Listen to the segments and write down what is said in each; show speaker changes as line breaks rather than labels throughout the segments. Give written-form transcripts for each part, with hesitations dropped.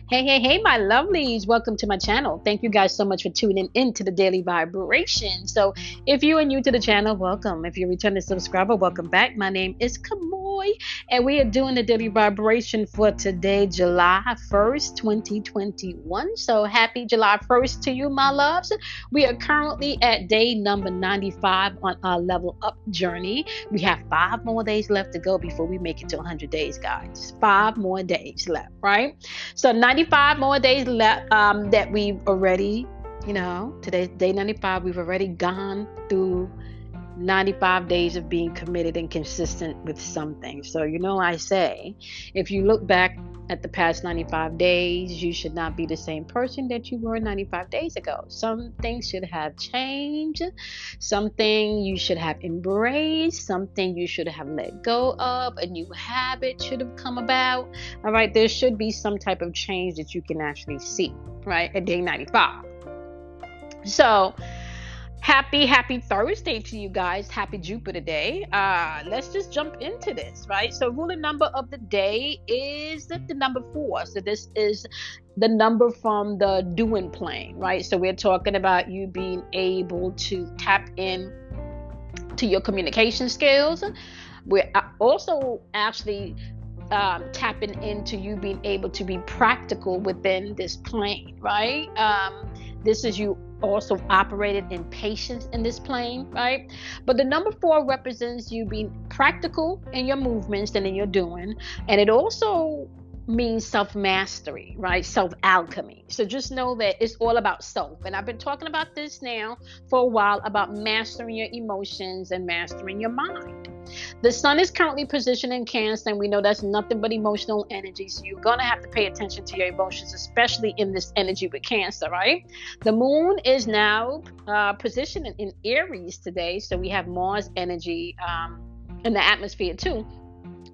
Hey, my lovelies. Welcome to my channel. Thank you guys so much for tuning in to the Daily Vibration. So, if you are new to the channel, welcome. If you're a returning subscriber, welcome back. My name is Kamoy, and we are doing the Daily Vibration for today, July 1st, 2021. So, happy July 1st to you, my loves. We are currently at day number 95 on our level up journey. We have 5 more days left to go before we make it to 100 days, guys. 5 more days left, right? So 95 more days left that we've already, today's day 95. We've already gone through 95 days of being committed and consistent with something. So, I say, if you look back at the past 95 days, you should not be the same person that you were 95 days ago. Some things should have changed, something you should have embraced, something you should have let go of, a new habit should have come about. All right, there should be some type of change that you can actually see, right, at day 95. So, happy Thursday to you guys. Happy Jupiter Day. Let's just jump into this, right? So ruling number of the day is the number 4. So this is the number from the doing plane, right? So we're talking about you being able to tap in to your communication skills. We're also actually tapping into you being able to be practical within this plane, right? This is you also operated in patience in this plane, right? But the number 4 represents you being practical in your movements and in your doing, and it also means self-mastery, right? Self-alchemy. So just know that it's all about self. And I've been talking about this now for a while, about mastering your emotions and mastering your mind. The sun is currently positioned in Cancer, and we know that's nothing but emotional energy. So you're going to have to pay attention to your emotions, especially in this energy with Cancer, right? The moon is now positioned in Aries today. So we have Mars energy in the atmosphere too.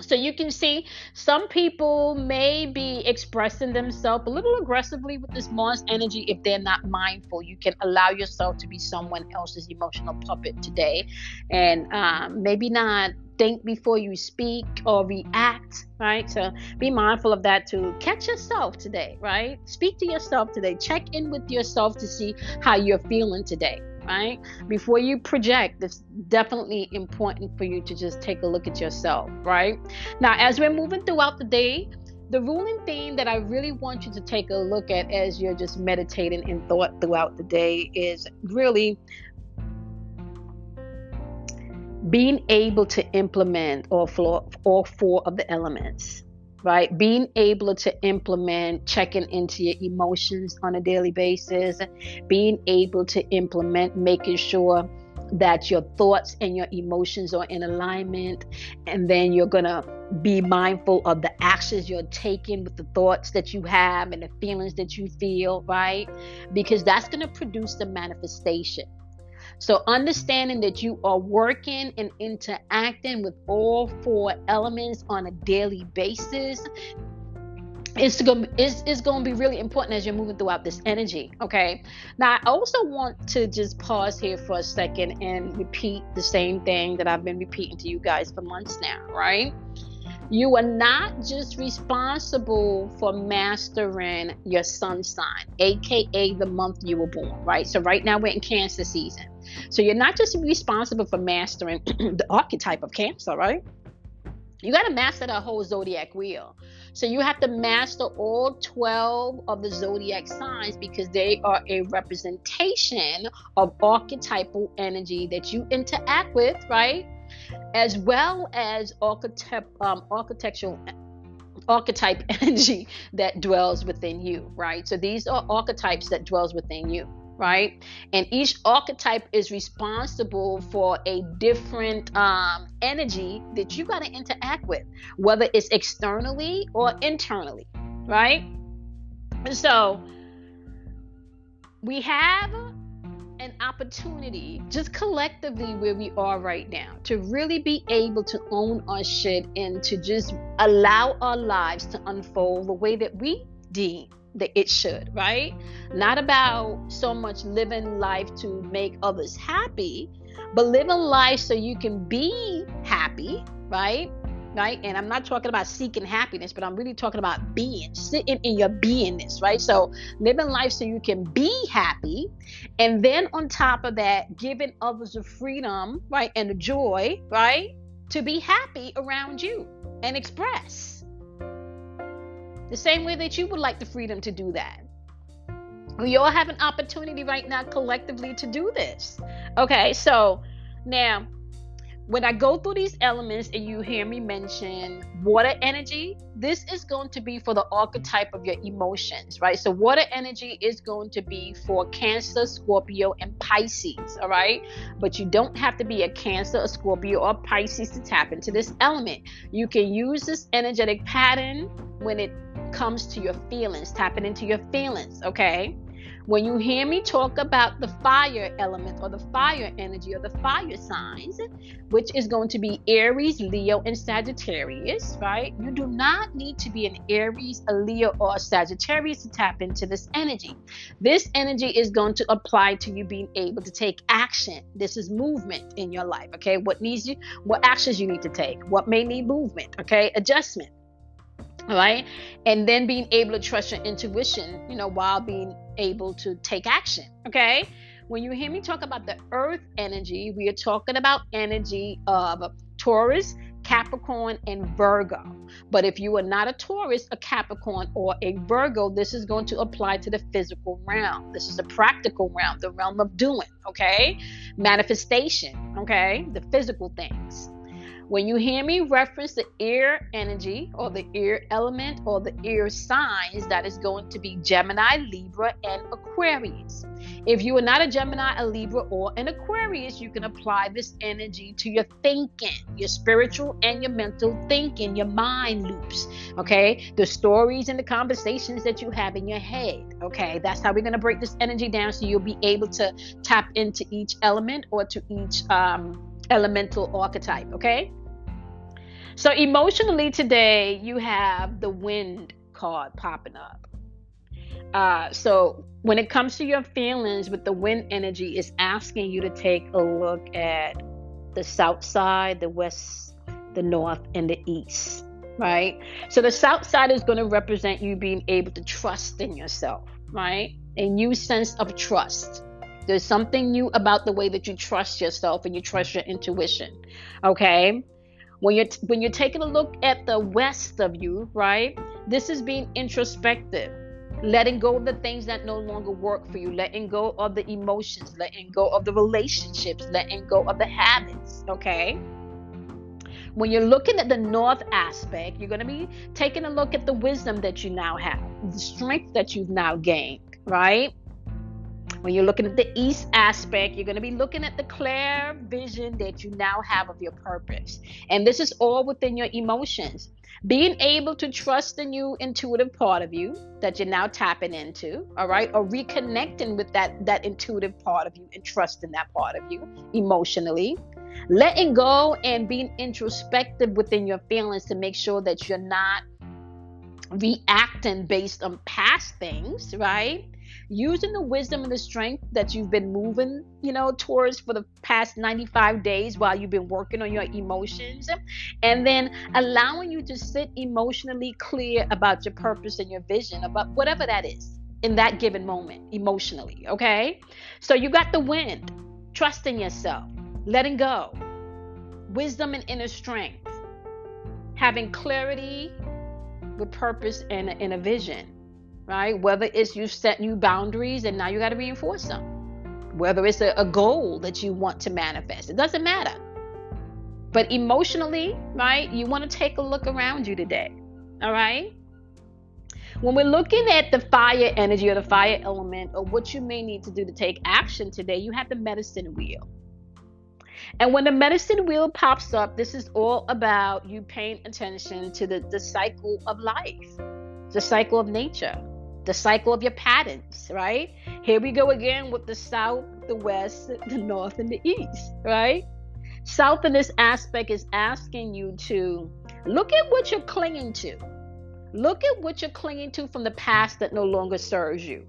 So you can see some people may be expressing themselves a little aggressively with this Mars energy if they're not mindful. You can allow yourself to be someone else's emotional puppet today, and maybe not think before you speak or react, right? So be mindful of that too. Catch yourself today, right? Speak to yourself today. Check in with yourself to see how you're feeling today, right? Before you project, it's definitely important for you to just take a look at yourself, right? Now, as we're moving throughout the day, the ruling theme that I really want you to take a look at as you're just meditating in thought throughout the day is really being able to implement all 4 of the elements, right? Being able to implement checking into your emotions on a daily basis, being able to implement making sure that your thoughts and your emotions are in alignment, and then you're gonna be mindful of the actions you're taking with the thoughts that you have and the feelings that you feel, right? Because that's gonna produce the manifestation. So understanding that you are working and interacting with all 4 elements on a daily basis is going to be really important as you're moving throughout this energy, okay? Now, I also want to just pause here for a second and repeat the same thing that I've been repeating to you guys for months now, right? You are not just responsible for mastering your sun sign, aka the month you were born, right? So right now we're in Cancer season. So you're not just responsible for mastering the archetype of Cancer, right? You got to master the whole zodiac wheel. So you have to master all 12 of the zodiac signs, because they are a representation of archetypal energy that you interact with, right? As well as architectural archetype energy that dwells within you, right? So these are archetypes that dwells within you, right? And each archetype is responsible for a different energy that you got to interact with, whether it's externally or internally, right? And so we have an opportunity just collectively where we are right now to really be able to own our shit and to just allow our lives to unfold the way that we deem that it should, right? Not about so much living life to make others happy, but living life so you can be happy, right? right? And I'm not talking about seeking happiness, but I'm really talking about being, sitting in your beingness, right? So living life so you can be happy. And then on top of that, giving others the freedom, right? And the joy, right? To be happy around you and express the same way that you would like the freedom to do that. We all have an opportunity right now collectively to do this. Okay, so now when I go through these elements and you hear me mention water energy, this is going to be for the archetype of your emotions, right? So water energy is going to be for Cancer, Scorpio, and Pisces, all right? But you don't have to be a Cancer, a Scorpio, or Pisces to tap into this element. You can use this energetic pattern when it comes to your feelings, tapping into your feelings, okay? When you hear me talk about the fire element or the fire energy or the fire signs, which is going to be Aries, Leo, and Sagittarius, right? You do not need to be an Aries, a Leo, or a Sagittarius to tap into this energy. This energy is going to apply to you being able to take action. This is movement in your life, okay? What actions you need to take, what may need movement, okay? Adjustment. All right. And then being able to trust your intuition, while being able to take action. Okay. When you hear me talk about the earth energy, we are talking about energy of Taurus, Capricorn, and Virgo. But if you are not a Taurus, a Capricorn, or a Virgo, this is going to apply to the physical realm. This is a practical realm, the realm of doing. Okay. Manifestation. Okay. The physical things. When you hear me reference the air energy or the air element or the air signs, that is going to be Gemini, Libra, and Aquarius. If you are not a Gemini, a Libra, or an Aquarius, you can apply this energy to your thinking, your spiritual and your mental thinking, your mind loops, okay? The stories and the conversations that you have in your head, okay? That's how we're going to break this energy down so you'll be able to tap into each element or to each elemental archetype, okay? So emotionally today, you have the wind card popping up. So when it comes to your feelings with the wind energy, it's asking you to take a look at the south side, the west, the north, and the east, right? So the south side is going to represent you being able to trust in yourself, right? A new sense of trust. There's something new about the way that you trust yourself and you trust your intuition, okay? When you're taking a look at the west of you, right? This is being introspective, letting go of the things that no longer work for you, letting go of the emotions, letting go of the relationships, letting go of the habits, okay? When you're looking at the north aspect, you're going to be taking a look at the wisdom that you now have, the strength that you've now gained, right? When you're looking at the east aspect, you're going to be looking at the clear vision that you now have of your purpose. And this is all within your emotions. Being able to trust the new intuitive part of you that you're now tapping into, all right? Or reconnecting with that intuitive part of you and trusting that part of you emotionally. Letting go and being introspective within your feelings to make sure that you're not reacting based on past things, right? Using the wisdom and the strength that you've been moving, towards for the past 95 days while you've been working on your emotions, and then allowing you to sit emotionally clear about your purpose and your vision, about whatever that is in that given moment, emotionally, okay? So you got the wind, trusting yourself, letting go, wisdom and inner strength, having clarity with purpose and a vision. Right? Whether it's you set new boundaries and now you got to reinforce them. Whether it's a goal that you want to manifest. It doesn't matter. But emotionally, right? You want to take a look around you today. All right? When we're looking at the fire energy or the fire element or what you may need to do to take action today, you have the medicine wheel. And when the medicine wheel pops up, this is all about you paying attention to the cycle of life, the cycle of nature, the cycle of your patterns, right? Here we go again with the south, the west, the north, and the east, right? South in this aspect is asking you to look at what you're clinging to. Look at what you're clinging to from the past that no longer serves you.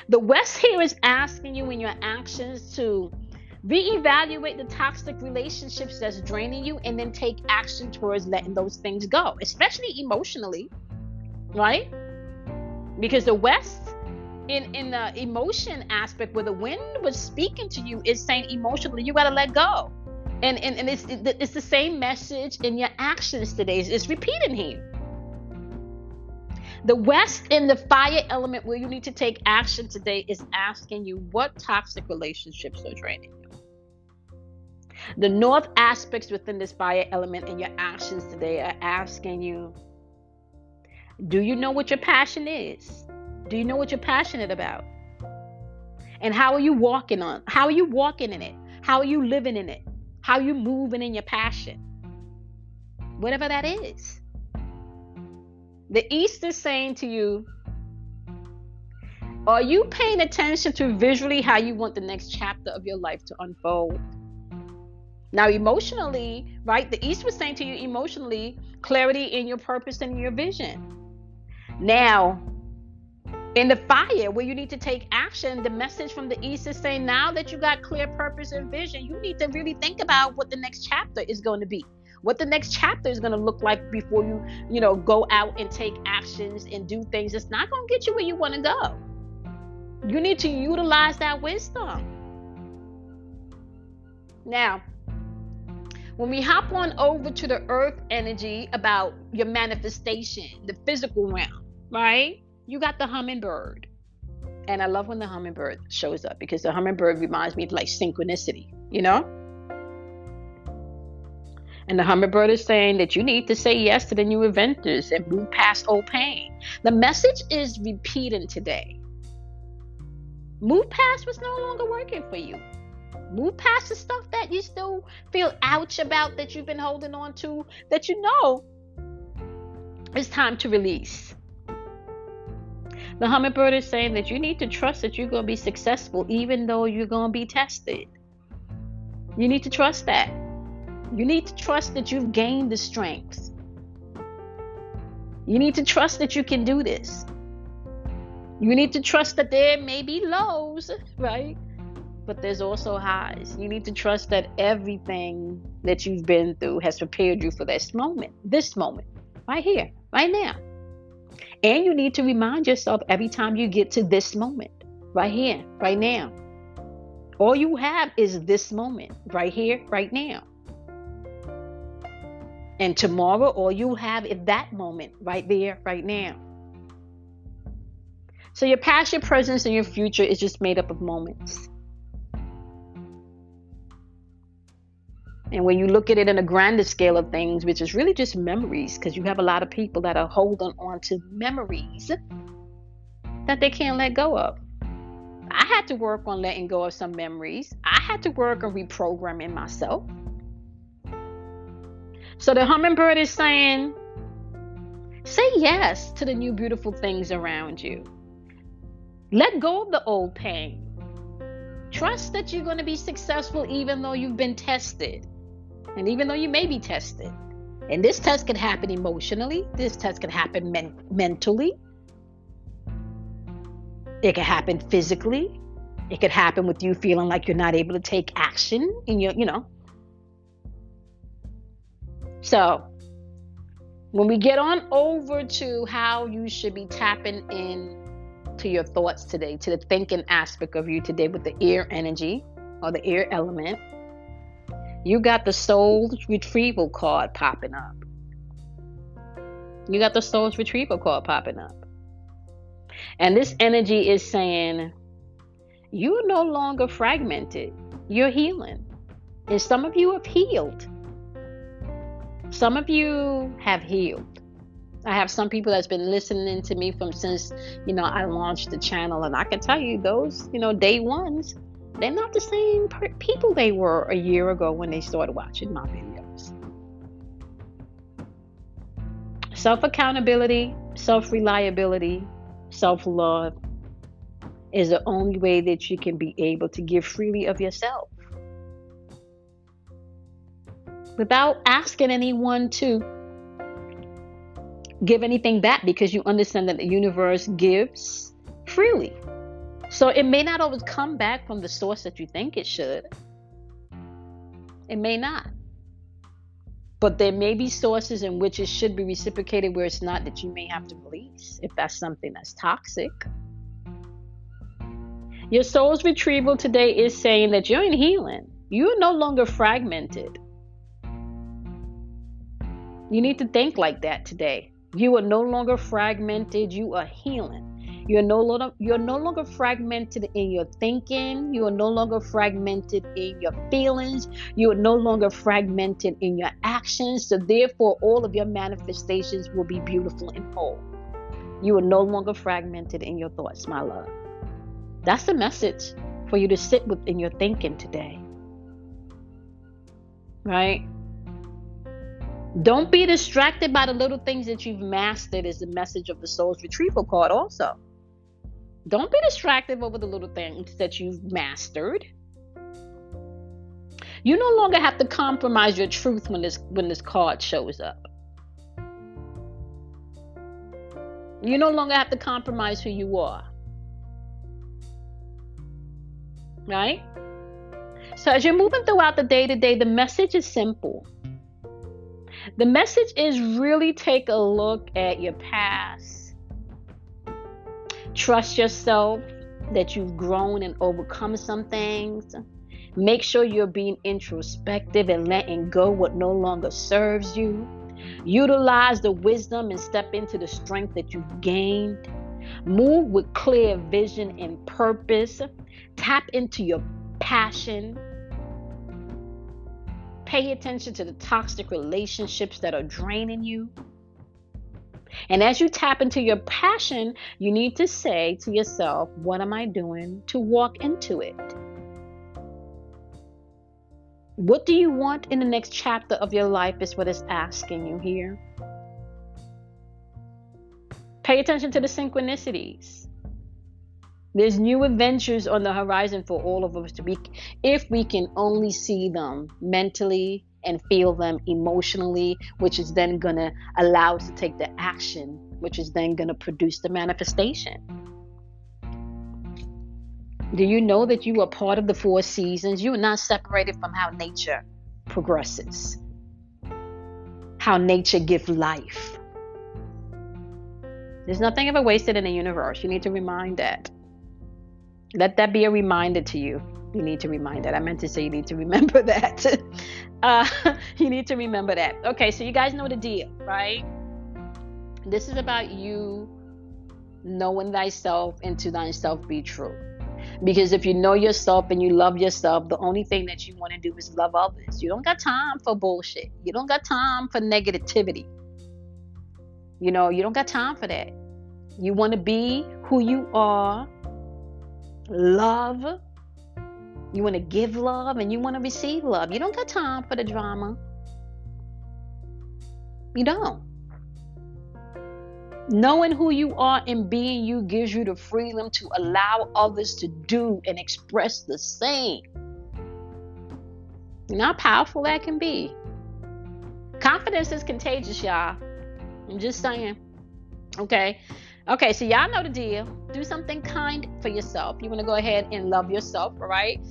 The west here is asking you in your actions to Reevaluate the toxic relationships that's draining you and then take action towards letting those things go, especially emotionally, right? Because the West, in the emotion aspect, where the wind was speaking to you, is saying emotionally you got to let go. And it's the same message in your actions today. It's repeating here. The West in the fire element, where you need to take action today, is asking you what toxic relationships are draining you. The North aspects within this fire element in your actions today are asking you, do you know what your passion is? Do you know what you're passionate about? And how are you walking on? How are you walking in it? How are you living in it? How are you moving in your passion? Whatever that is. The East is saying to you, are you paying attention to visually how you want the next chapter of your life to unfold? Now, emotionally, right? The East was saying to you emotionally, clarity in your purpose and your vision. Now, in the fire, where you need to take action, the message from the East is saying, now that you got clear purpose and vision, you need to really think about what the next chapter is going to be. What the next chapter is going to look like before you go out and take actions and do things. It's not going to get you where you want to go. You need to utilize that wisdom. Now, when we hop on over to the earth energy about your manifestation, the physical realm, right? You got the hummingbird. And I love when the hummingbird shows up, because the hummingbird reminds me of like synchronicity, And the hummingbird is saying that you need to say yes to the new adventures and move past old pain. The message is repeating today. Move past what's no longer working for you. Move past the stuff that you still feel ouch about, that you've been holding on to, that it's time to release. The hummingbird is saying that you need to trust that you're going to be successful even though you're going to be tested. You need to trust that. You need to trust that you've gained the strength. You need to trust that you can do this. You need to trust that there may be lows, right? But there's also highs. You need to trust that everything that you've been through has prepared you for this moment, right here, right now. And you need to remind yourself every time you get to this moment, right here, right now. All you have is this moment, right here, right now. And tomorrow, all you have is that moment, right there, right now. So your past, your present, and your future is just made up of moments. And when you look at it in a grander scale of things, which is really just memories, because you have a lot of people that are holding on to memories that they can't let go of. I had to work on letting go of some memories. I had to work on reprogramming myself. So the hummingbird is saying, say yes to the new beautiful things around you. Let go of the old pain. Trust that you're going to be successful even though you've been tested. And even though you may be tested. And this test could happen emotionally. This test could happen mentally. It could happen physically. It could happen with you feeling like you're not able to take action in your. So, when we get on over to how you should be tapping in to your thoughts today, to the thinking aspect of you today with the air energy or the air element, you got the soul's retrieval card popping up. You got the soul's retrieval card popping up. And this energy is saying, you're no longer fragmented. You're healing. And some of you have healed. Some of you have healed. I have some people that's been listening to me since I launched the channel, and I can tell you those day ones, they're not the same people they were a year ago when they started watching my videos. Self-accountability, self-reliability, self-love is the only way that you can be able to give freely of yourself without asking anyone to give anything back, because you understand that the universe gives freely. So it may not always come back from the source that you think it should, It may not. But there may be sources in which it should be reciprocated where it's not, that you may have to release if that's something that's toxic. Your soul's retrieval today is saying that you're in healing. You're no longer fragmented. You need to think like that today. You are no longer fragmented. You are healing. You're no longer fragmented in your thinking. You are no longer fragmented in your feelings. You are no longer fragmented in your actions. So therefore, all of your manifestations will be beautiful and whole. You are no longer fragmented in your thoughts, my love. That's the message for you to sit with in your thinking today. Right? Don't be distracted by the little things that you've mastered, is the message of the soul's retrieval card also. Don't be distracted over the little things that you've mastered. You no longer have to compromise your truth when this card shows up. You no longer have to compromise who you are. Right? So as you're moving throughout the day today, the message is simple. The message is really take a look at your past. Trust yourself that you've grown and overcome some things. Make sure you're being introspective and letting go what no longer serves you. Utilize the wisdom and step into the strength that you've gained. Move with clear vision and purpose. Tap into your passion. Pay attention to the toxic relationships that are draining you. And as you tap into your passion, you need to say to yourself, what am I doing to walk into it? What do you want in the next chapter of your life is what it's asking you here. Pay attention to the synchronicities. There's new adventures on the horizon for all of us to be, if we can only see them mentally and feel them emotionally, which is then going to allow us to take the action, which is then going to produce the manifestation. Do you know that you are part of the 4 seasons? You are not separated from how nature progresses, how nature gives life. There's nothing ever wasted in the universe. You need to remind that. Let that be a reminder to you. You need to remind that. I meant to say you need to remember that. You need to remember that. Okay, so you guys know the deal, right? This is about you knowing thyself and to thyself be true. Because if you know yourself and you love yourself, the only thing that you want to do is love others. You don't got time for bullshit. You don't got time for negativity. You don't got time for that. You want to be who you are. Love. You want to give love and you want to receive love. You don't got time for the drama. You don't. Knowing who you are and being you gives you the freedom to allow others to do and express the same. You know how powerful that can be. Confidence is contagious, y'all. I'm just saying. Okay, so y'all know the deal. Do something kind for yourself. You want to go ahead and love yourself, all right?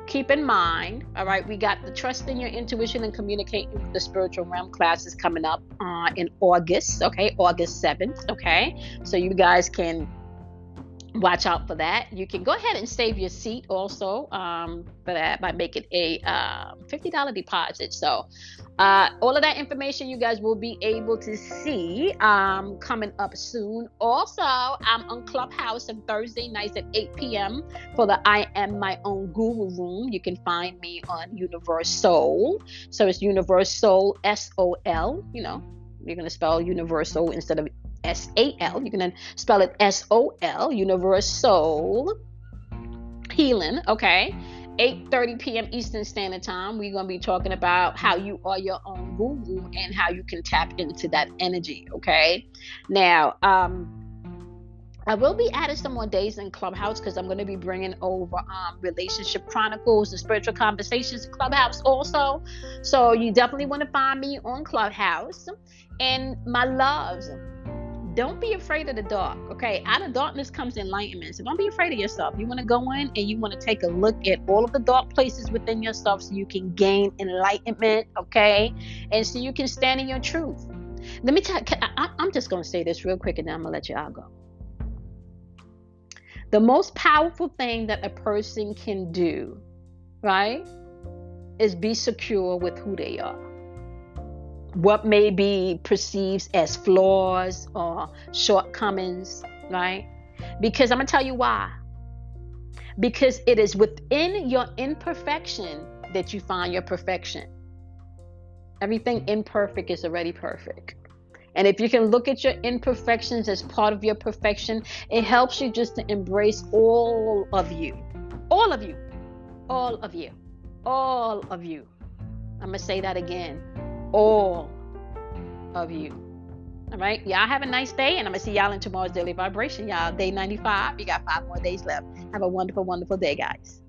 Keep in mind, all right, we got the Trust in Your Intuition and Communicating with the Spiritual Realm classes coming up in August, okay? August 7th, okay? So you guys can watch out for that. You can go ahead and save your seat also for that by making a $50 deposit. So all of that information you guys will be able to see coming up soon. Also, I'm on Clubhouse on Thursday nights at 8 p.m. for the I Am My Own Guru Room. You can find me on Universal. So it's Universal, S-O-L. You're going to spell Universal instead of S-A-L. You can then spell it S-O-L, Universal Healing, okay? 8:30 p.m. Eastern Standard Time. We're going to be talking about how you are your own guru and how you can tap into that energy, okay? Now, I will be adding some more days in Clubhouse because I'm going to be bringing over Relationship Chronicles and Spiritual Conversations in Clubhouse also. So you definitely want to find me on Clubhouse. And my loves, Don't be afraid of the dark. Okay, out of darkness comes enlightenment. So don't be afraid of yourself. You want to go in and you want to take a look at all of the dark places within yourself so you can gain enlightenment. Okay, and so you can stand in your truth. Let me tell you, I'm just going to say this real quick and then I'm going to let you all go. The most powerful thing that a person can do, right, is be secure with who they are. What may be perceived as flaws or shortcomings, right? Because I'm going to tell you why. Because it is within your imperfection that you find your perfection. Everything imperfect is already perfect. And if you can look at your imperfections as part of your perfection, it helps you just to embrace all of you. All of you. All of you. All of you. I'm going to say that again. All of you. All right. Y'all have a nice day. And I'm going to see y'all in tomorrow's Daily Vibration. Y'all, day 95. You got 5 more days left. Have a wonderful, wonderful day, guys.